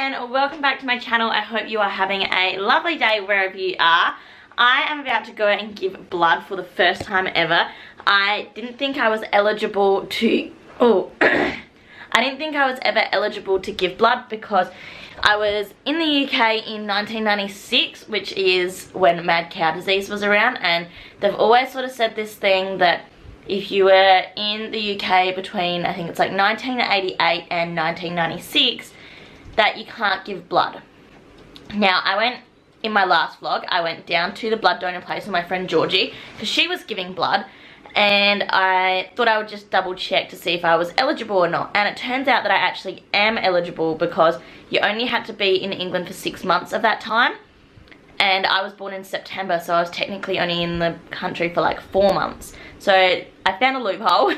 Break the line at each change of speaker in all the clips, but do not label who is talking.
and welcome back to my channel. I hope you are having a lovely day wherever you are. I am about to go and give blood for the first time ever. I didn't think I was eligible to I didn't think I was ever eligible to give blood because I was in the UK in 1996, which is when mad cow disease was around, and they've always sort of said this thing that if you were in the UK between, I think it's like 1988 and 1996, that you can't give blood. Now, in my last vlog, I went down to the blood donor place with my friend Georgie, because she was giving blood, and I thought I would just double check to see if I was eligible or not. And it turns out that I actually am eligible because you only had to be in England for 6 months of that time. And I was born in September, so I was technically only in the country for like 4 months. So I found a loophole.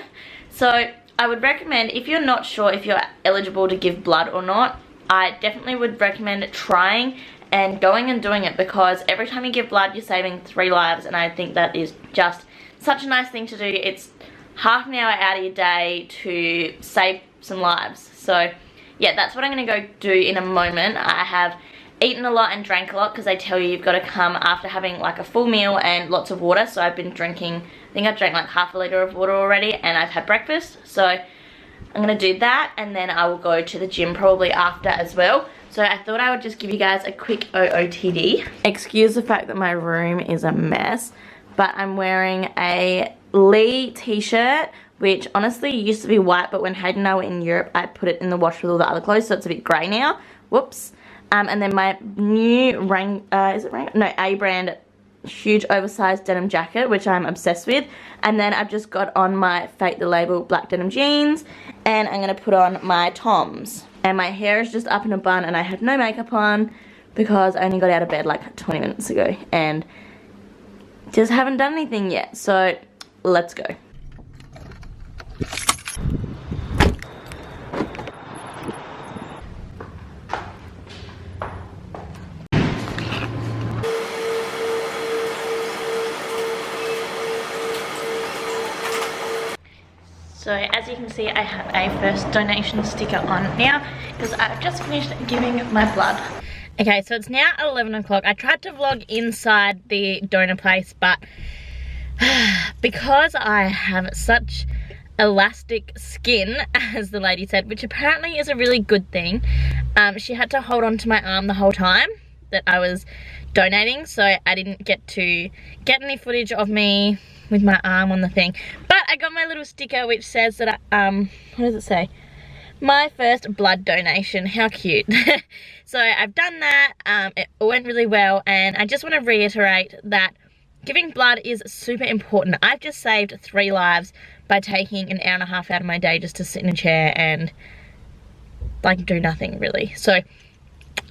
So I would recommend, if you're not sure if you're eligible to give blood or not, I definitely would recommend trying and going and doing it, because every time you give blood you're saving 3 lives, and I think that is just such a nice thing to do. It's half an hour out of your day to save some lives. So yeah, that's what I'm going to go do in a moment. I have eaten a lot and drank a lot, because they tell you you've got to come after having like a full meal and lots of water. So I've been drinking, I think I've drank like half a litre of water already, and I've had breakfast. So I'm going to do that, and then I will go to the gym probably after as well. So I thought I would just give you guys a quick OOTD. Excuse the fact that my room is a mess, but I'm wearing a Lee t-shirt, which honestly used to be white, but when Hayden and I were in Europe, I put it in the wash with all the other clothes, so it's a bit grey now. Whoops. And then my new A brand huge oversized denim jacket, which I'm obsessed with. And then I've just got on my Fate the Label black denim jeans, and I'm going to put on my Toms. And my hair is just up in a bun, and I have no makeup on because I only got out of bed like 20 minutes ago and just haven't done anything yet. So let's go. So as you can see, I have a first donation sticker on now because I've just finished giving my blood. Okay, so it's now 11 o'clock. I tried to vlog inside the donor place, but because I have such elastic skin, as the lady said, which apparently is a really good thing, she had to hold on to my arm the whole time that I was donating, so I didn't get to get any footage of me with my arm on the thing. But I got my little sticker which says that what does it say? My first blood donation. How cute. So I've done that. It went really well, and I just want to reiterate that giving blood is super important. I've just saved 3 lives by taking an hour and a half out of my day just to sit in a chair and like do nothing really. So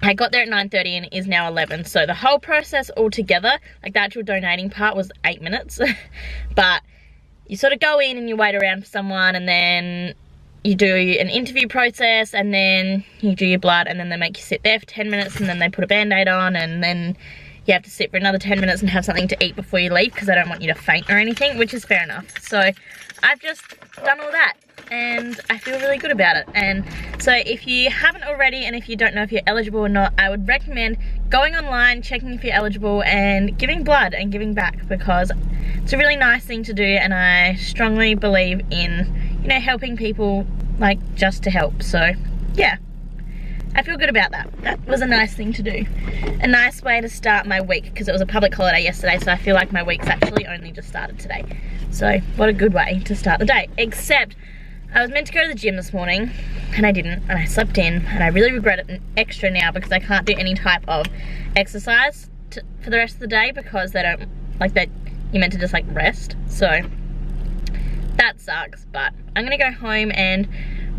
I got there at 9:30 and it is now 11. So the whole process altogether, like the actual donating part, was 8 minutes. But you sort of go in and you wait around for someone, and then you do an interview process, and then you do your blood, and then they make you sit there for 10 minutes, and then they put a band-aid on, and then you have to sit for another 10 minutes and have something to eat before you leave, because they don't want you to faint or anything, which is fair enough. So I've just done all that, and I feel really good about it. And so if you haven't already, and if you don't know if you're eligible or not, I would recommend going online, checking if you're eligible, and giving blood and giving back, because it's a really nice thing to do, and I strongly believe in, you know, helping people, like, just to help. So yeah, I feel good about that. That was a nice thing to do. A nice way to start my week, because it was a public holiday yesterday, so I feel like my week's actually only just started today. So what a good way to start the day. Except I was meant to go to the gym this morning, and I didn't, and I slept in, and I really regret it extra now, because I can't do any type of exercise for the rest of the day, because they don't, like, that you're meant to just like rest. So that sucks, but I'm gonna go home and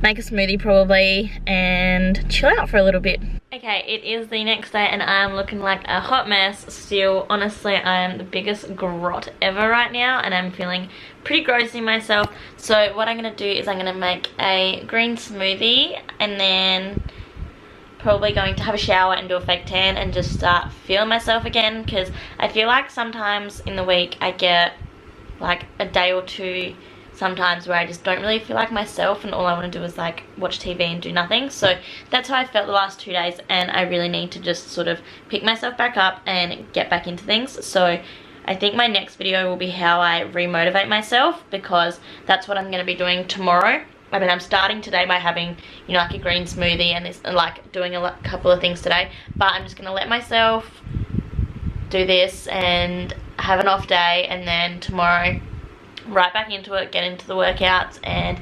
make a smoothie probably and chill out for a little bit. Okay, it is the next day and I'm looking like a hot mess still. Honestly, I am the biggest grot ever right now, and I'm feeling pretty gross in myself. So what I'm gonna do is I'm gonna make a green smoothie, and then probably going to have a shower and do a fake tan and just start feeling myself again, because I feel like sometimes in the week I get like a day or two sometimes where I just don't really feel like myself and all I want to do is like watch TV and do nothing. So that's how I felt the last 2 days, and I really need to just sort of pick myself back up and get back into things. So I think my next video will be how I re-motivate myself, because that's what I'm going to be doing tomorrow. I mean, I'm starting today by having, you know, like a green smoothie and this, and like doing a couple of things today, but I'm just going to let myself do this and have an off day, and then tomorrow right back into it, get into the workouts, and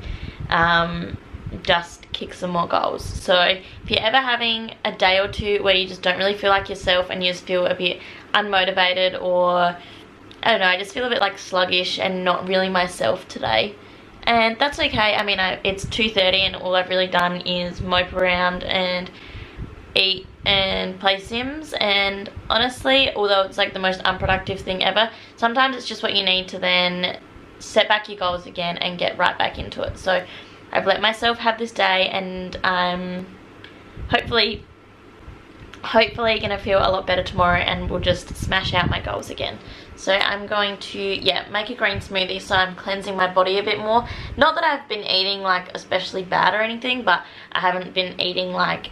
just kick some more goals. So if you're ever having a day or two where you just don't really feel like yourself and you just feel a bit unmotivated, or I don't know, I just feel a bit like sluggish and not really myself today, and that's okay. I mean, it's 2:30 and all I've really done is mope around and eat and play Sims, and honestly, although it's like the most unproductive thing ever, sometimes it's just what you need to then set back your goals again and get right back into it. So I've let myself have this day, and I'm hopefully gonna feel a lot better tomorrow, and we'll just smash out my goals again. So I'm going to, yeah, make a green smoothie, so I'm cleansing my body a bit more. Not that I've been eating like especially bad or anything, but I haven't been eating like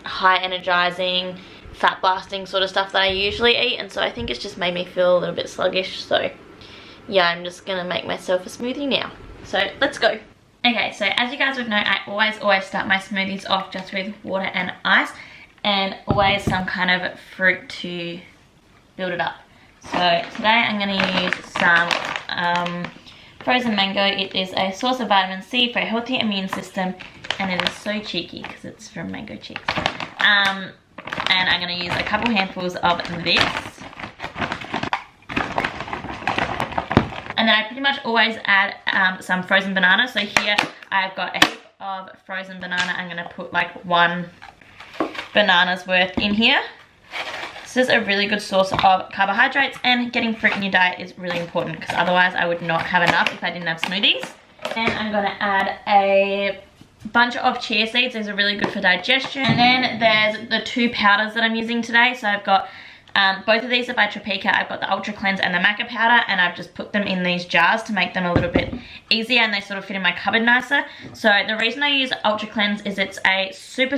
high energizing, fat blasting sort of stuff that I usually eat, and so I think it's just made me feel a little bit sluggish. So yeah, I'm just gonna make myself a smoothie now. So let's go. Okay, so as you guys would know, I always start my smoothies off just with water and ice, and always some kind of fruit to build it up. So today I'm going to use some frozen mango. It is a source of vitamin C for a healthy immune system, and it is so cheeky because it's from Mango Chicks. And I'm going to use a couple handfuls of this. And then I pretty much always add some frozen banana. So here I've got a heap of frozen banana. I'm going to put like 1 banana's worth in here. This is a really good source of carbohydrates, and getting fruit in your diet is really important, because otherwise I would not have enough if I didn't have smoothies. And I'm going to add a bunch of chia seeds. These are really good for digestion. And then there's the 2 powders that I'm using today. So I've got both of these are by Topeka. I've got the Ultra Cleanse and the Maca powder, and I've just put them in these jars to make them a little bit easier, and they sort of fit in my cupboard nicer. So the reason I use Ultra Cleanse is it's a super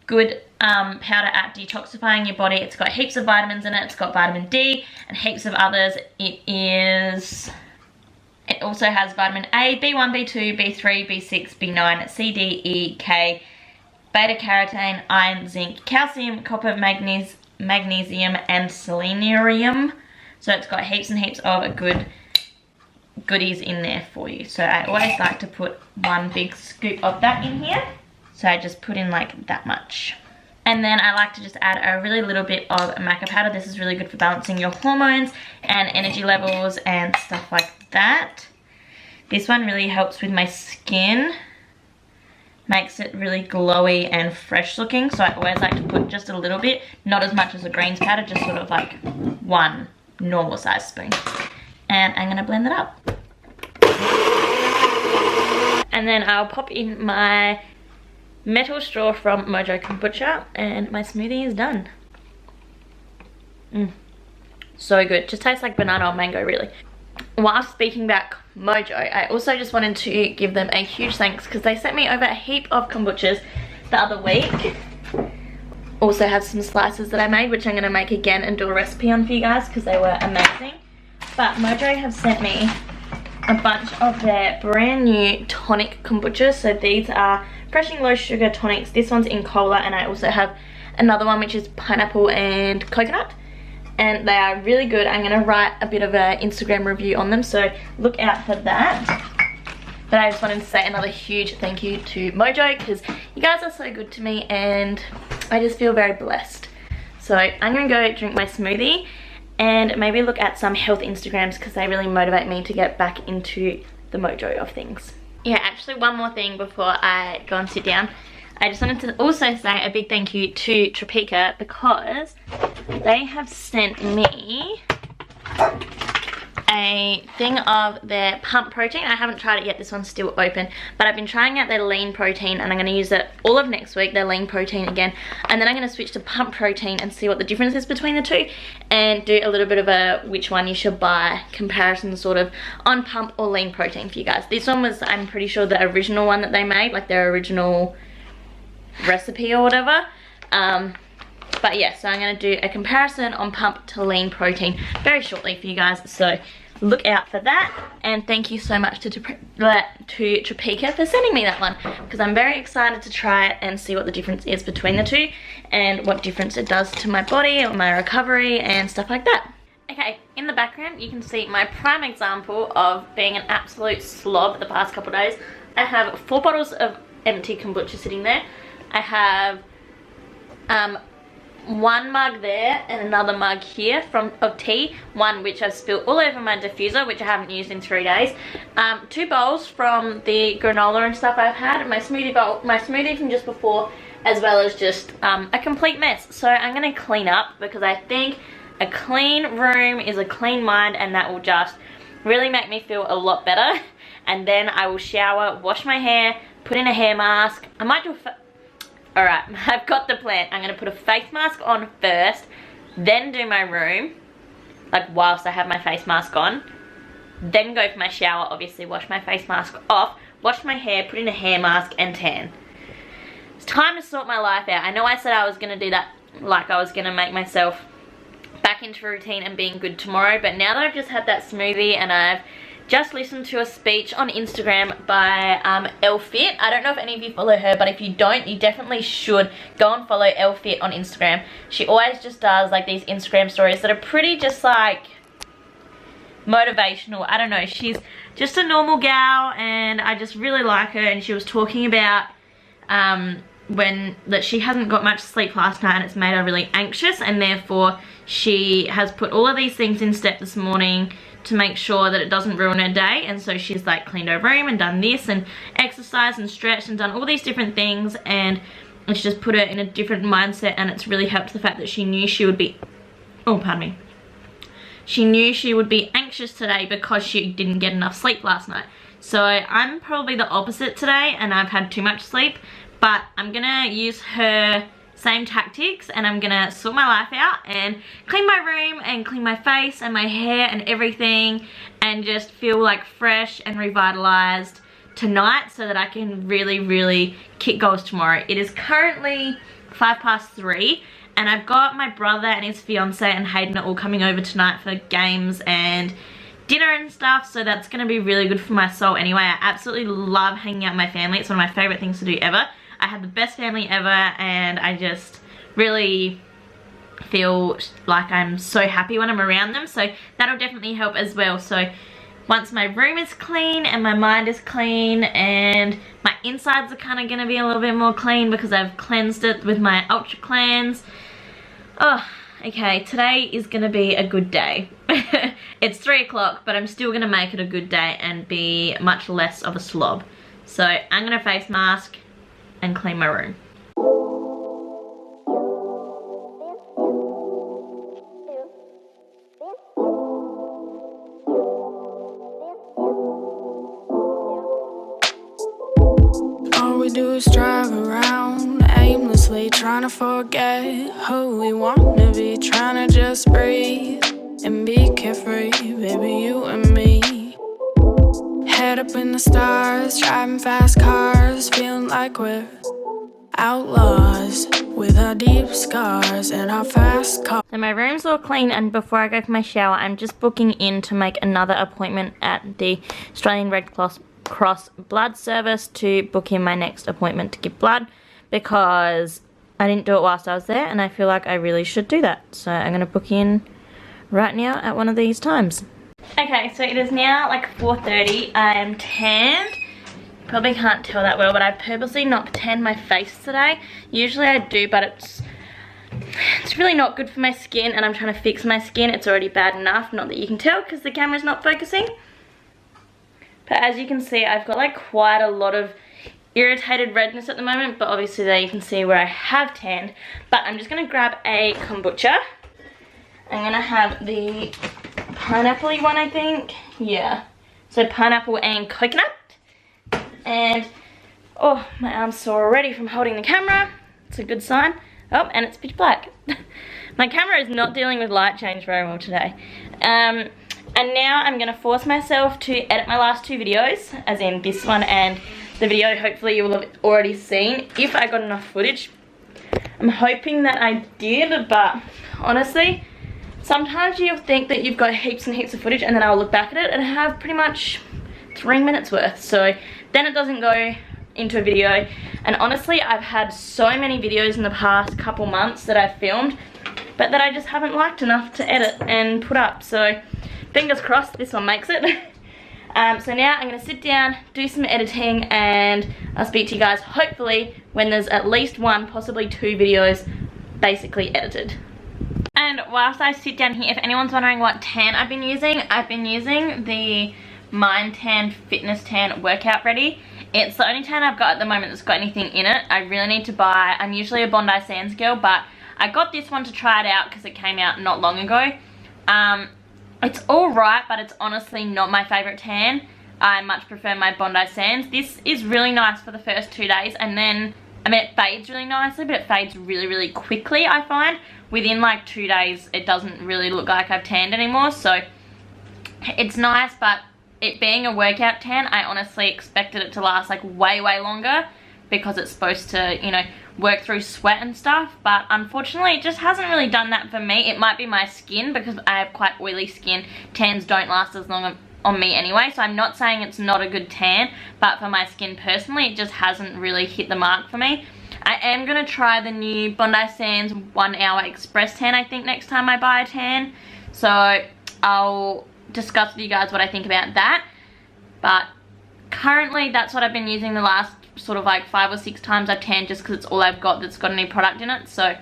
good powder at detoxifying your body. It's got heaps of vitamins in it. It's got vitamin D and heaps of others. It also has vitamin A, B1, B2, B3, B6, B9, C, D, E, K, beta carotene, iron, zinc, calcium, copper, magnesium, and selenium. So it's got heaps and heaps of goodies in there for you. So I always like to put 1 big scoop of that in here. So I just put in like that much. And then I like to just add a really little bit of maca powder. This is really good for balancing your hormones and energy levels and stuff like that. This one really helps with my skin. Makes it really glowy and fresh looking. So I always like to put just a little bit, not as much as a greens powder, just sort of like 1 normal size spoon. And I'm gonna blend that up. And then I'll pop in my metal straw from Mojo Kombucha, and my smoothie is done. So good. Just tastes like banana or mango, really. While speaking about Mojo, I also just wanted to give them a huge thanks, because they sent me over a heap of kombuchas the other week. Also have some slices that I made, which I'm going to make again and do a recipe on for you guys, because they were amazing. But Mojo have sent me a bunch of their brand new tonic kombuchas. So these are fresh and low sugar tonics. This one's in cola, and I also have another one which is pineapple and coconut, and they are really good. I'm going to write a bit of an Instagram review on them, so look out for that. But I just wanted to say another huge thank you to Mojo, because you guys are so good to me and I just feel very blessed. So I'm going to go drink my smoothie and maybe look at some health Instagrams, because they really motivate me to get back into the mojo of things. Yeah, actually one more thing before I go and sit down. I just wanted to also say a big thank you to Topeka, because they have sent me a thing of their pump protein. I haven't tried it yet, this one's still open, but I've been trying out their lean protein, and I'm going to use it all of next week, their lean protein again, and then I'm going to switch to pump protein and see what the difference is between the two, and do a little bit of a which one you should buy comparison sort of on pump or lean protein for you guys. This one was, I'm pretty sure, the original one that they made, like their original recipe or whatever. But yeah, so I'm going to do a comparison on pump to lean protein very shortly for you guys, so look out for that. And thank you so much to Topeka for sending me that one, because I'm very excited to try it and see what the difference is between the two and what difference it does to my body or my recovery and stuff like that. Okay, in the background you can see my prime example of being an absolute slob the past couple of days. I have 4 bottles of empty kombucha sitting there. I have 1 mug there and another mug here of tea, one which I've spilled all over my diffuser, which I haven't used in 3 days, 2 bowls from the granola and stuff I've had, my smoothie bowl, my smoothie from just before, as well as just a complete mess. So I'm going to clean up, because I think a clean room is a clean mind, and that will just really make me feel a lot better. And then I will shower, wash my hair, put in a hair mask. I might do Alright, I've got the plan. I'm going to put a face mask on first, then do my room, like whilst I have my face mask on, then go for my shower, obviously wash my face mask off, wash my hair, put in a hair mask, and tan. It's time to sort my life out. I know I said I was going to do that, like I was going to make myself back into routine and being good tomorrow, but now that I've just had that smoothie and I've just listened to a speech on Instagram by LFit. I don't know if any of you follow her, but if you don't, you definitely should go and follow LFit on Instagram. She always just does like these Instagram stories that are pretty just like motivational. I don't know, she's just a normal gal and I just really like her. And she was talking about that she hasn't got much sleep last night and it's made her really anxious, and therefore she has put all of these things in step this morning to make sure that it doesn't ruin her day. And so she's like cleaned her room and done this and exercised and stretched and done all these different things, and it's just put her in a different mindset, and it's really helped the fact that she knew she would be, oh pardon me, she knew she would be anxious today because she didn't get enough sleep last night. So I'm probably the opposite today, and I've had too much sleep, but I'm gonna use her same tactics and I'm gonna sort my life out and clean my room and clean my face and my hair and everything, and just feel like fresh and revitalized tonight so that I can really kick goals tomorrow. It is currently 3:05 and I've got my brother and his fiance and Hayden are all coming over tonight for games and dinner and stuff, so that's gonna be really good for my soul anyway. I absolutely love hanging out with my family. It's one of my favorite things to do ever. I have the best family ever, and I just really feel like I'm so happy when I'm around them, so that'll definitely help as well. So once my room is clean and my mind is clean and my insides are kind of going to be a little bit more clean because I've cleansed it with my Ultra Cleanse. Oh, okay, today is going to be a good day. It's 3 o'clock, but I'm still going to make it a good day and be much less of a slob. So I'm going to face mask and clean my room.
All we do is drive around aimlessly, trying to forget who we wanna be, trying to just breathe and be carefree, baby, you and me. Head up in the stars, driving fast cars, feeling like we're outlaws with our deep scars and our fast cars.
So my room's all clean, and before I go for my shower, I'm just booking in to make another appointment at the Australian Red Cross blood service to book in my next appointment to give blood, because I didn't do it whilst I was there and I feel like I really should do that. So I'm going to book in right now at one of these times. Okay, so it is now like 4:30. I am tanned. Probably can't tell that well, but I purposely not tanned my face today. Usually I do, but it's really not good for my skin, and I'm trying to fix my skin. It's already bad enough, not that you can tell because the camera's not focusing. But as you can see, I've got like quite a lot of irritated redness at the moment, but obviously there you can see where I have tanned. But I'm just gonna grab a kombucha. I'm gonna have the pineapple-y one, I think. Yeah. So pineapple and coconut. And, oh, my arm's sore already from holding the camera. It's a good sign. Oh, and it's pitch black. My camera is not dealing with light change very well today. And now I'm gonna force myself to edit my last 2 videos, as in this one and the video hopefully you will have already seen, if I got enough footage. I'm hoping that I did, but honestly, sometimes you'll think that you've got heaps and heaps of footage and then I'll look back at it and have pretty much 3 minutes worth. So then it doesn't go into a video. And honestly, I've had so many videos in the past couple months that I've filmed, but that I just haven't liked enough to edit and put up. So fingers crossed this one makes it. So now I'm gonna sit down, do some editing, and I'll speak to you guys hopefully when there's at least 1, possibly 2 videos basically edited. And whilst I sit down here, if anyone's wondering what tan I've been using the Mind Tan Fitness Tan Workout Ready. It's the only tan I've got at the moment that's got anything in it. I really need to buy, I'm usually a Bondi Sands girl, but I got this one to try it out because it came out not long ago. It's alright, but it's honestly not my favourite tan. I much prefer my Bondi Sands. This is really nice for the first 2 days, and then, I mean, it fades really nicely, but it fades really, really quickly, I find. Within like 2 days, it doesn't really look like I've tanned anymore, so it's nice, but it being a workout tan, I honestly expected it to last like way, way longer because it's supposed to, you know, work through sweat and stuff, but unfortunately it just hasn't really done that for me. It might be my skin because I have quite oily skin. Tans don't last as long on me anyway, so I'm not saying it's not a good tan, but for my skin personally, it just hasn't really hit the mark for me. I am going to try the new Bondi Sands 1 hour express tan, I think, next time I buy a tan. So I'll discuss with you guys what I think about that. But currently that's what I've been using the last sort of like 5 or 6 times I've tanned, just because it's all I've got that's got any product in it. So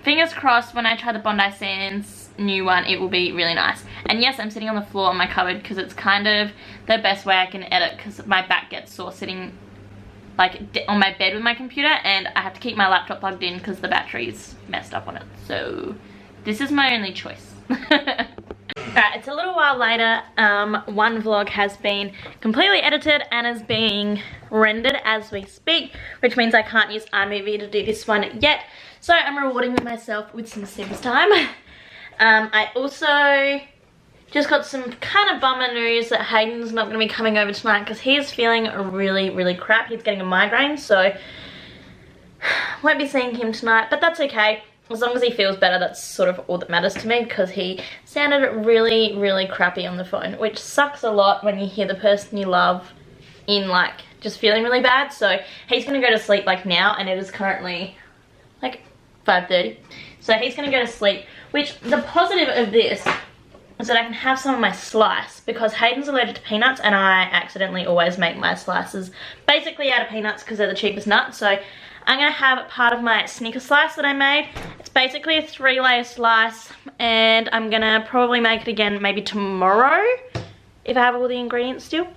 fingers crossed when I try the Bondi Sands new one, it will be really nice. And yes, I'm sitting on the floor on my cupboard because it's kind of the best way I can edit, because my back gets sore sitting like on my bed with my computer, and I have to keep my laptop plugged in because the battery's messed up on it. So this is my only choice. Alright, it's a little while later. One vlog has been completely edited and is being rendered as we speak, which means I can't use iMovie to do this one yet. So I'm rewarding myself with some Sims time. I also just got some kind of bummer news that Hayden's not going to be coming over tonight because he's feeling really, really crap. He's getting a migraine, so won't be seeing him tonight, but that's okay. As long as he feels better, that's sort of all that matters to me, because he sounded really, really crappy on the phone, which sucks a lot when you hear the person you love in like just feeling really bad. So he's going to go to sleep like now, and it is currently like 5:30. So he's going to go to sleep, which the positive of this is that I can have some of my slice, because Hayden's allergic to peanuts and I accidentally always make my slices basically out of peanuts because they're the cheapest nut. So I'm going to have part of my Snicker slice that I made. It's basically a 3-layer slice, and I'm going to probably make it again maybe tomorrow if I have all the ingredients still.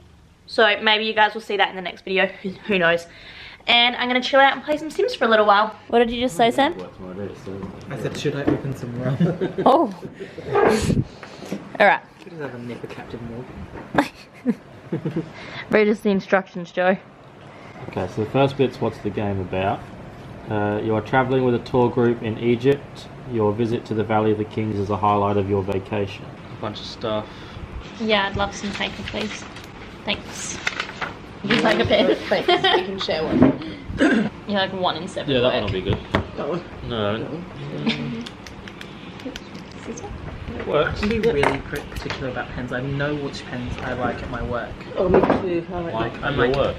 So maybe you guys will see that in the next video, who knows. And I'm going to chill out and play some Sims for a little while. What did you just say, Sam?
I said, should I open some rum?
Oh. Alright.
Should have a nip of Captain Morgan.
Read us the instructions, Joe.
Okay, so the first bit's what's the game about. You are travelling with a tour group in Egypt. Your visit to the Valley of the Kings is a highlight of your vacation. A bunch of stuff.
Yeah, I'd love some paper, please. Thanks. Would you like a pen?
Thanks, we can share one.
You're like 1 in 7.
Yeah, that one will be good.
That one?
No. It works.
I can be really particular about pens. I know which pens I like at my work.
Oh, me too.
Like
I'm
your
like,
work.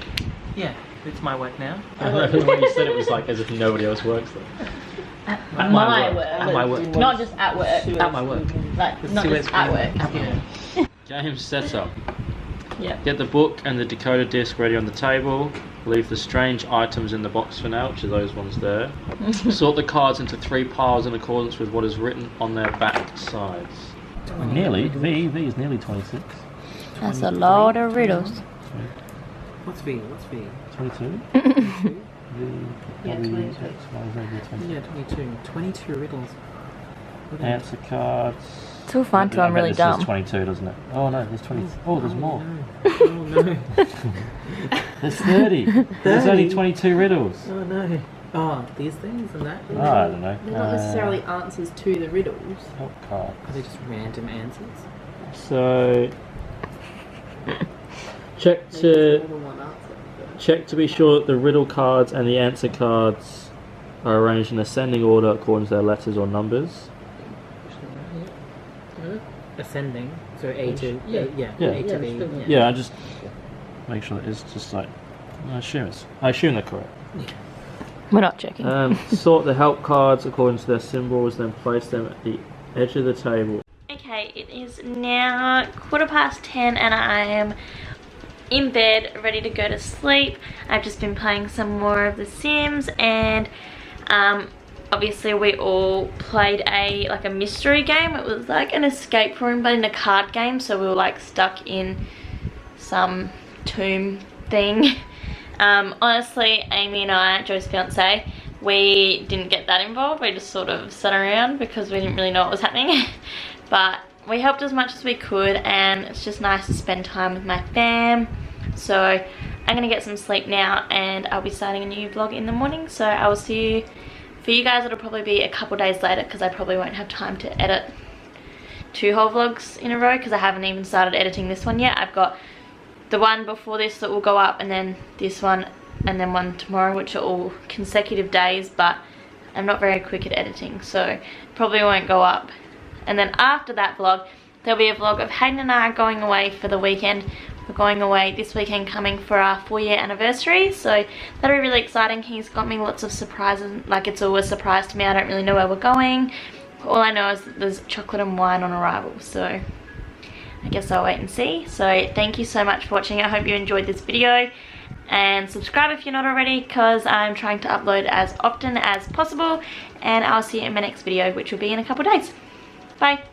Yeah, it's my work now.
When you said it was like as if nobody else works there.
At my work.
At my work.
Not just at work.
At my work.
Like,
The
not
Suez
just at
Canal.
work.
Yeah.
Game setup.
Yeah.
Get the book and the decoder disc ready on the table. Leave the strange items in the box for now, which are those ones there. Sort the cards into 3 piles in accordance with what is written on their back sides. Nearly. V is nearly 26.
That's a lot of riddles.
What's V? What's V?
22?
Yeah, 22.
Yeah, 22. 22 riddles.
Answer cards.
It's all fun till I'm really
this
dumb.
This 22, doesn't it? Oh no, there's 20. Oh, there's more.
No. Oh no.
There's 30. There's only 22 riddles.
Oh no. Oh, these things and that?
Oh, I don't know.
They're not necessarily answers to the riddles.
Help card.
Are they just random answers?
So check to be sure that the riddle cards and the answer cards are arranged in ascending order according to their letters or numbers.
Ascending, so A to
Yeah.
A to B.
Yeah, I just make sure that it's just like I assume they're correct.
We're not checking.
Sort the help cards according to their symbols, then place them at the edge of the table.
Okay, it is now 10:15 and I am in bed ready to go to sleep. I've just been playing some more of The Sims, and obviously we all played a mystery game. It was like an escape room but in a card game, so we were like stuck in some tomb thing. Honestly, Amy and I, Joe's fiance, we didn't get that involved. We just sort of sat around because we didn't really know what was happening. But we helped as much as we could, and it's just nice to spend time with my fam. So I'm gonna get some sleep now, and I'll be starting a new vlog in the morning. So I will see you. For you guys, it'll probably be a couple days later because I probably won't have time to edit 2 whole vlogs in a row because I haven't even started editing this one yet. I've got the one before this that will go up, and then this one, and then one tomorrow, which are all consecutive days, but I'm not very quick at editing, so probably won't go up. And then after that vlog, there'll be a vlog of Hayden and I going away for the weekend. We're going away this weekend, coming for our 4-year anniversary, so that'll be really exciting. He's got me lots of surprises, like it's always a surprise to me. I don't really know where we're going. All I know is that there's chocolate and wine on arrival, so I guess I'll wait and see. So thank you so much for watching. I hope you enjoyed this video, and subscribe if you're not already because I'm trying to upload as often as possible, and I'll see you in my next video, which will be in a couple days. Bye.